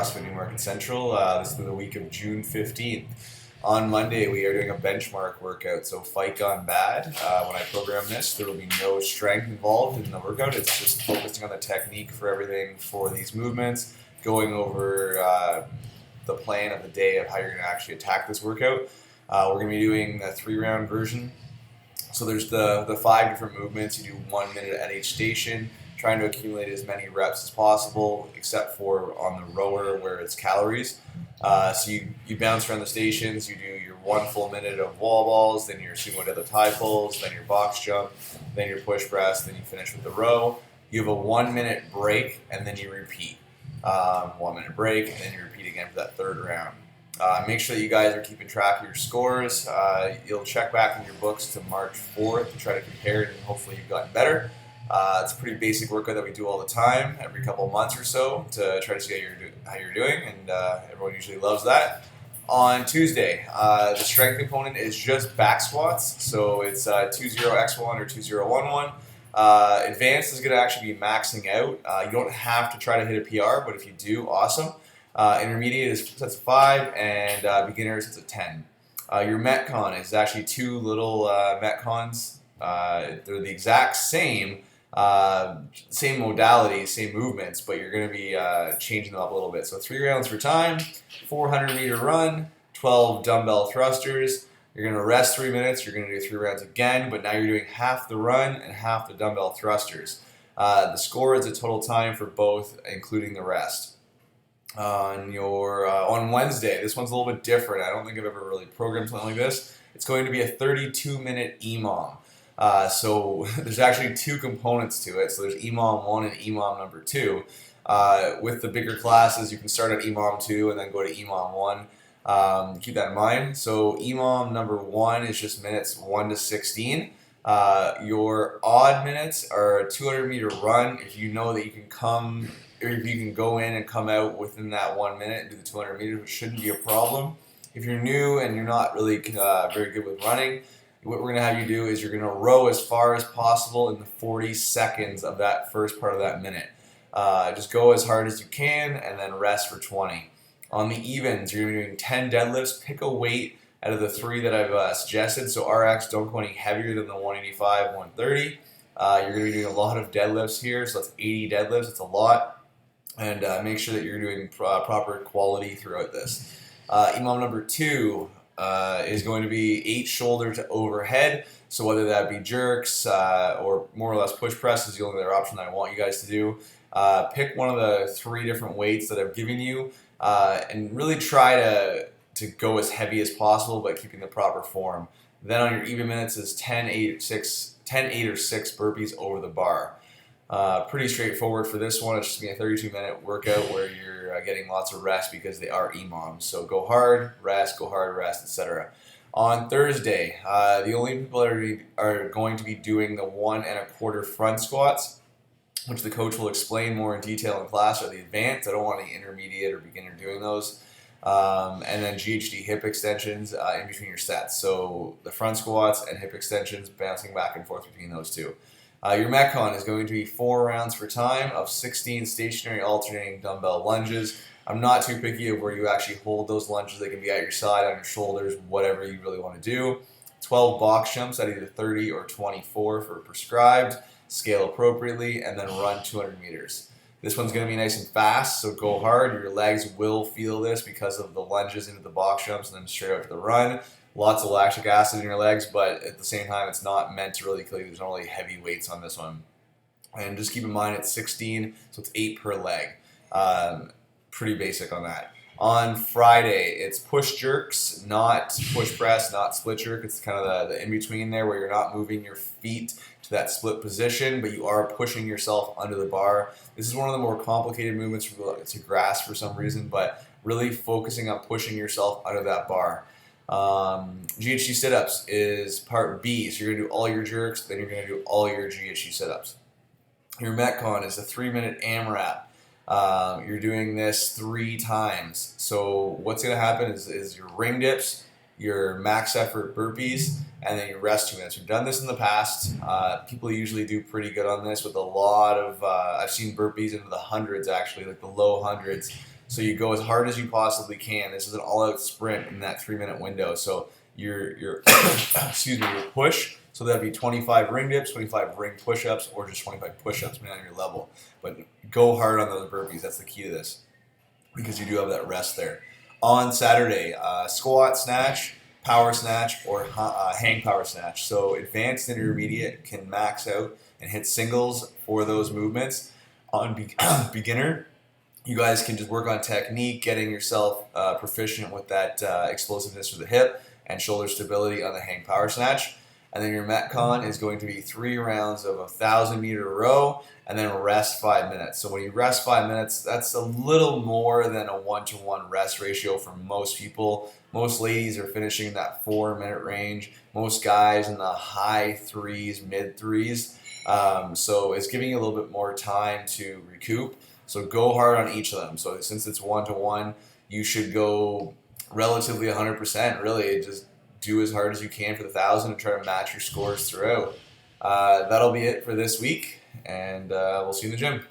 CrossFit Newmarket Central. This is the week of June 15th. On Monday, we are doing a benchmark workout. So, fight gone bad. When I program this, there will be no strength involved in the workout. It's just focusing on the technique for everything for these movements, going over the plan of the day of how you're going to actually attack this workout. We're going to be doing a 3-round version. So there's the 5 different movements. You do 1 minute at each station, trying to accumulate as many reps as possible, except for on the rower where it's calories. So you bounce around the stations, you do your 1 full minute of wall balls, then your sumo deadlift high pulls, then your box jump, then your push press, then you finish with the row. You have a 1 minute break, and then you repeat. 1 minute break, and then you repeat again for that 3rd round. Make sure that you guys are keeping track of your scores. You'll check back in your books to March 4th to try to compare it, and hopefully you've gotten better. It's a pretty basic workout that we do all the time, every couple of months or so, to try to see how you're doing, and everyone usually loves that. On Tuesday, the strength component is just back squats, so it's 20x1 or 2011. Advanced is going to actually be maxing out. You don't have to try to hit a PR, but if you do, awesome. Intermediate is sets of 5, and beginners is a 10. Your Metcon is actually 2 little Metcons. They're the exact same modalities, same movements, but you're going to be changing them up a little bit. So 3 rounds for time, 400-meter run, 12 dumbbell thrusters. You're going to rest 3 minutes. You're going to do 3 rounds again, but now you're doing half the run and half the dumbbell thrusters. The score is a total time for both, including the rest. On Wednesday, this one's a little bit different. I don't think I've ever really programmed something like this. It's going to be a 32-minute EMOM. So there's actually 2 components to it. So there's EMOM 1 and EMOM number 2. With the bigger classes, you can start at EMOM 2 and then go to EMOM 1. Keep that in mind. So EMOM number 1 is just minutes 1 to 16. Your odd minutes are a 200-meter run. If you know that you can if you can go in and come out within that 1 minute and do the 200 meters, which shouldn't be a problem. If you're new and you're not really very good with running, what we're going to have you do is you're going to row as far as possible in the 40 seconds of that first part of that minute. Just go as hard as you can and then rest for 20. On the evens, you're going to be doing 10 deadlifts. Pick a weight out of the 3 that I've suggested. So RX, don't go any heavier than the 185, 130. You're going to be doing a lot of deadlifts here, so that's 80 deadlifts. It's a lot. And make sure that you're doing proper quality throughout this. EMOM number 2 is going to be 8 shoulder to overhead. So whether that be jerks or more or less push press is the only other option that I want you guys to do. Pick one of the 3 different weights that I've given you and really try to go as heavy as possible but keeping the proper form. Then on your even minutes is 10, 8, or 6 burpees over the bar. Pretty straightforward for this one. It's just going to be a 32-minute workout where you're getting lots of rest because they are EMOMs. So go hard, rest, etc. On Thursday, the only people that are going to be doing the 1 1/4 front squats, which the coach will explain more in detail in class, are the advanced. I don't want any intermediate or beginner doing those. And then GHD hip extensions in between your sets. So the front squats and hip extensions, bouncing back and forth between those 2. Your Metcon is going to be 4 rounds for time of 16 stationary alternating dumbbell lunges. I'm not too picky of where you actually hold those lunges. They can be at your side, on your shoulders, whatever you really want to do. 12 box jumps at either 30 or 24 for prescribed. Scale appropriately, and then run 200 meters. This one's going to be nice and fast, so go hard. Your legs will feel this because of the lunges into the box jumps and then straight out to the run. Lots of lactic acid in your legs, but at the same time, it's not meant to really kill you. There's not really heavy weights on this one. And just keep in mind, it's 16, so it's 8 per leg. Pretty basic on that. On Friday, it's push jerks, not push press, not split jerk. It's kind of the in-between there where you're not moving your feet to that split position, but you are pushing yourself under the bar. This is one of the more complicated movements to grasp for some reason, but really focusing on pushing yourself under that bar. GHD sit-ups is part B, so you're going to do all your jerks, then you're going to do all your GHD sit-ups. Your Metcon is a 3-minute AMRAP. You're doing this 3 times. So what's going to happen is your ring dips, your max effort burpees, and then you rest 2 minutes. We've done this in the past. People usually do pretty good on this with a lot of, I've seen burpees into the hundreds actually, like the low hundreds. So you go as hard as you possibly can. This is an all-out sprint in that 3-minute window. So your excuse me, your push. So that'd be 25 ring dips, 25 ring push-ups, or just 25 push-ups, depending on your level. But go hard on those burpees. That's the key to this, because you do have that rest there. On Saturday, squat snatch, power snatch, or hang power snatch. So advanced and intermediate can max out and hit singles for those movements. On beginner, you guys can just work on technique, getting yourself proficient with that explosiveness for the hip and shoulder stability on the hang power snatch. And then your Metcon is going to be 3 rounds of a 1,000-meter row, and then rest 5 minutes. So when you rest 5 minutes, that's a little more than a 1-to-1 rest ratio for most people. Most ladies are finishing in that 4-minute range. Most guys in the high 3s, mid 3s. So it's giving you a little bit more time to recoup. So go hard on each of them. So since it's 1-to-1, you should go relatively 100%. Really, just do as hard as you can for the 1,000 and try to match your scores throughout. That'll be it for this week, and we'll see you in the gym.